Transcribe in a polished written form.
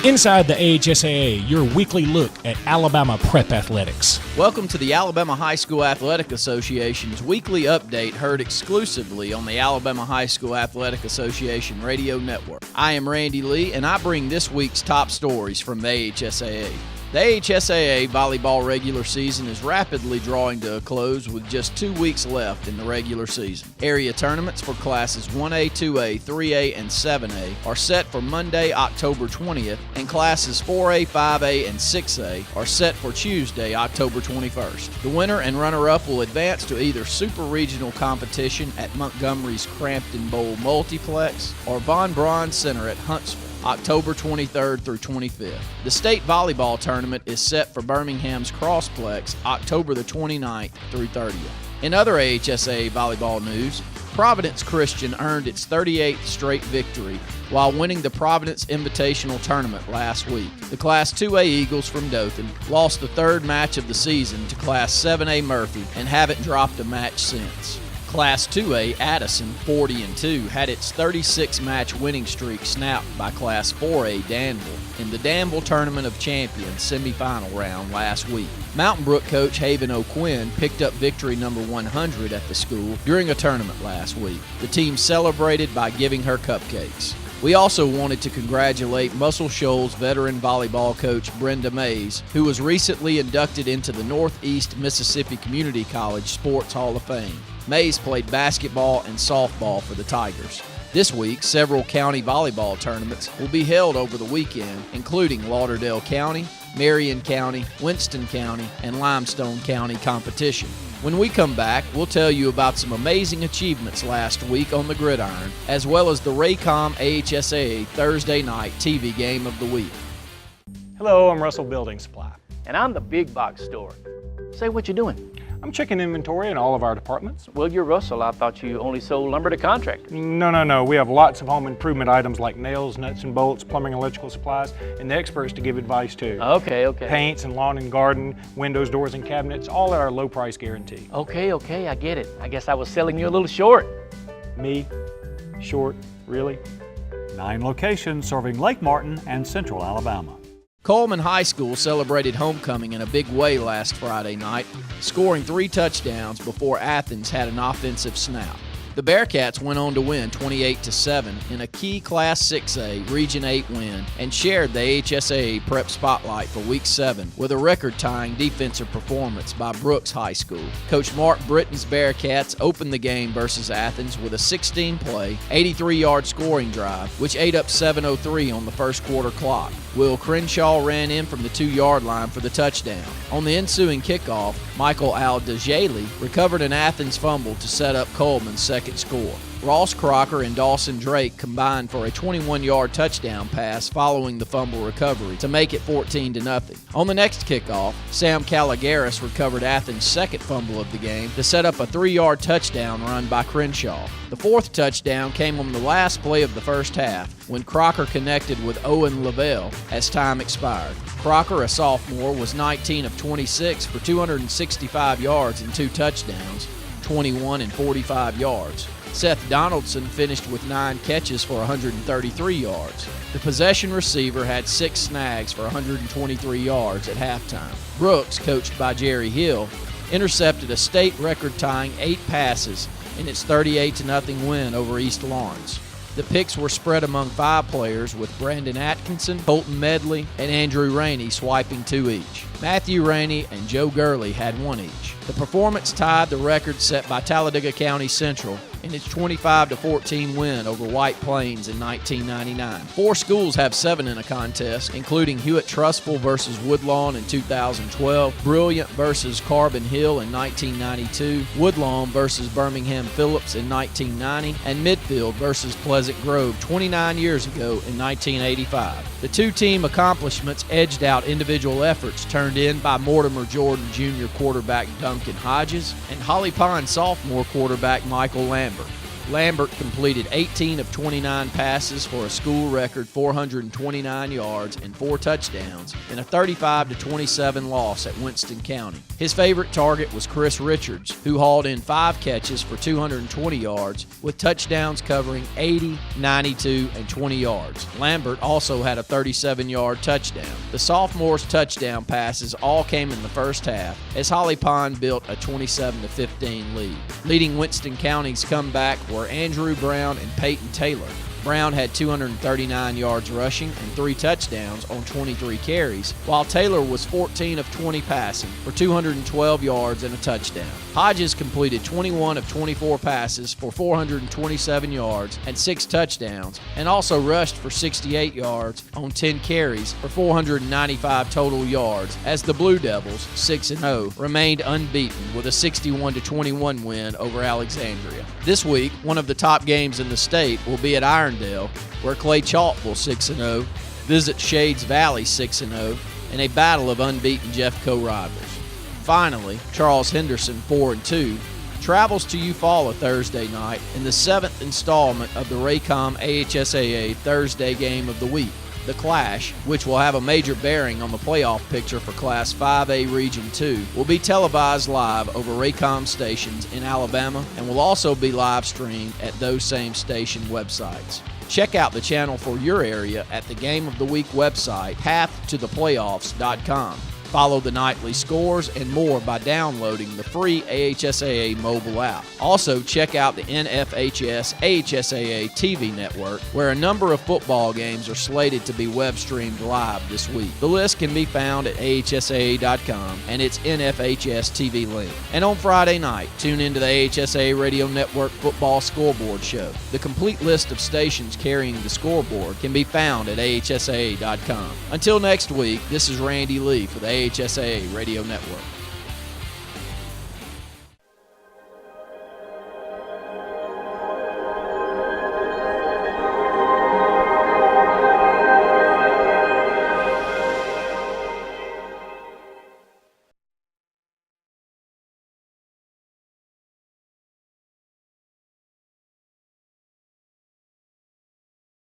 Inside the AHSAA, your weekly look at Alabama prep athletics. Welcome to the Alabama High School Athletic Association's weekly update, heard exclusively on the Alabama High School Athletic Association radio network. I am Randy Lee, and I bring this week's top stories from the AHSAA. The AHSAA volleyball regular season is rapidly drawing to a close with just 2 weeks left in the regular season. Area tournaments for classes 1A, 2A, 3A, and 7A are set for Monday, October 20th, and classes 4A, 5A, and 6A are set for Tuesday, October 21st. The winner and runner-up will advance to either Super Regional competition at Montgomery's Crampton Bowl Multiplex or Von Braun Center at Huntsville, October 23rd through 25th. The state volleyball tournament is set for Birmingham's Crossplex, October the 29th through 30th. In other AHSAA volleyball news, Providence Christian earned its 38th straight victory while winning the Providence Invitational Tournament last week. The Class 2A Eagles from Dothan lost the third match of the season to Class 7A Murphy and haven't dropped a match since. Class 2A Addison, 40-2, had its 36-match winning streak snapped by Class 4A Danville in the Danville Tournament of Champions semifinal round last week. Mountain Brook coach Haven O'Quinn picked up victory number 100 at the school during a tournament last week. The team celebrated by giving her cupcakes. We also wanted to congratulate Muscle Shoals veteran volleyball coach Brenda Mays, who was recently inducted into the Northeast Mississippi Community College Sports Hall of Fame. Mays played basketball and softball for the Tigers. This week, several county volleyball tournaments will be held over the weekend, including Lauderdale County, Marion County, Winston County, and Limestone County competition. When we come back, we'll tell you about some amazing achievements last week on the gridiron, as well as the Raycom AHSAA Thursday night TV game of the week. Hello, I'm Russell Building Supply. And I'm the big box store. Say, what you doing? I'm checking inventory in all of our departments. Well, you're Russell. I thought you only sold lumber to contractors. No. We have lots of home improvement items like nails, nuts and bolts, plumbing, electrical supplies, and the experts to give advice too. Okay. Paints and lawn and garden, windows, doors, and cabinets, all at our low price guarantee. Okay, I get it. I guess I was selling you a little short. Me? Short? Really? 9 locations serving Lake Martin and Central Alabama. Cullman High School celebrated homecoming in a big way last Friday night, scoring 3 touchdowns before Athens had an offensive snap. The Bearcats went on to win 28-7 in a key Class 6A Region 8 win and shared the AHSAA Prep Spotlight for Week 7 with a record-tying defensive performance by Brooks High School. Coach Mark Britton's Bearcats opened the game versus Athens with a 16-play, 83-yard scoring drive, which ate up 7:03 on the first quarter clock. Will Crenshaw ran in from the 2-yard line for the touchdown. On the ensuing kickoff, Michael Al-Dajali recovered an Athens fumble to set up Cullman's second score. Ross Crocker and Dawson Drake combined for a 21-yard touchdown pass following the fumble recovery to make it 14-0. On the next kickoff, Sam Caligaris recovered Athens' second fumble of the game to set up a 3-yard touchdown run by Crenshaw. The fourth touchdown came on the last play of the first half when Crocker connected with Owen Lavelle as time expired. Crocker, a sophomore, was 19 of 26 for 265 yards and 2 touchdowns, 21 and 45 yards. Seth Donaldson finished with 9 catches for 133 yards. The possession receiver had 6 snags for 123 yards at halftime. Brooks, coached by Jerry Hill, intercepted a state record-tying 8 passes in its 38-0 win over East Lawrence. The picks were spread among 5 players, with Brandon Atkinson, Colton Medley, and Andrew Rainey swiping 2 each. Matthew Rainey and Joe Gurley had 1 each. The performance tied the record set by Talladega County Central in its 25-14 win over White Plains in 1999. 4 schools have 7 in a contest, including Hewitt-Trussville versus Woodlawn in 2012, Brilliant versus Carbon Hill in 1992, Woodlawn versus Birmingham Phillips in 1990, and Midfield versus Pleasant Grove 29 years ago in 1985. The 2-team accomplishments edged out individual efforts turned in by Mortimer Jordan Jr. quarterback Duncan Hodges and Holly Pond sophomore quarterback Michael Lambert. Lambert completed 18 of 29 passes for a school record 429 yards and 4 touchdowns in a 35-27 loss at Winston County. His favorite target was Chris Richards, who hauled in 5 catches for 220 yards with touchdowns covering 80, 92, and 20 yards. Lambert also had a 37-yard touchdown. The sophomore's touchdown passes all came in the first half as Holly Pond built a 27-15 lead. Leading Winston County's comeback were Andrew Brown and Peyton Taylor. Brown had 239 yards rushing and 3 touchdowns on 23 carries, while Taylor was 14 of 20 passing for 212 yards and a touchdown. Hodges completed 21 of 24 passes for 427 yards and 6 touchdowns, and also rushed for 68 yards on 10 carries for 495 total yards, as the Blue Devils, 6-0, remained unbeaten with a 61-21 win over Alexandria. This week, one of the top games in the state will be at Irondale, where Clay-Chalkville, 6-0, visits Shades Valley, 6-0, in a battle of unbeaten Jeffco rivals. Finally, Charles Henderson, 4-2, travels to Eufaula Thursday night in the 7th installment of the Raycom AHSAA Thursday game of the week. The Clash, which will have a major bearing on the playoff picture for Class 5A Region 2, will be televised live over Raycom stations in Alabama and will also be live streamed at those same station websites. Check out the channel for your area at the Game of the Week website, pathtotheplayoffs.com. Follow the nightly scores and more by downloading the free AHSAA mobile app. Also, check out the NFHS AHSAA TV network, where a number of football games are slated to be web streamed live this week. The list can be found at AHSAA.com and its NFHS TV link. And on Friday night, tune into the AHSAA Radio Network Football Scoreboard Show. The complete list of stations carrying the scoreboard can be found at AHSAA.com. Until next week, this is Randy Lee for the AHSAA Radio Network.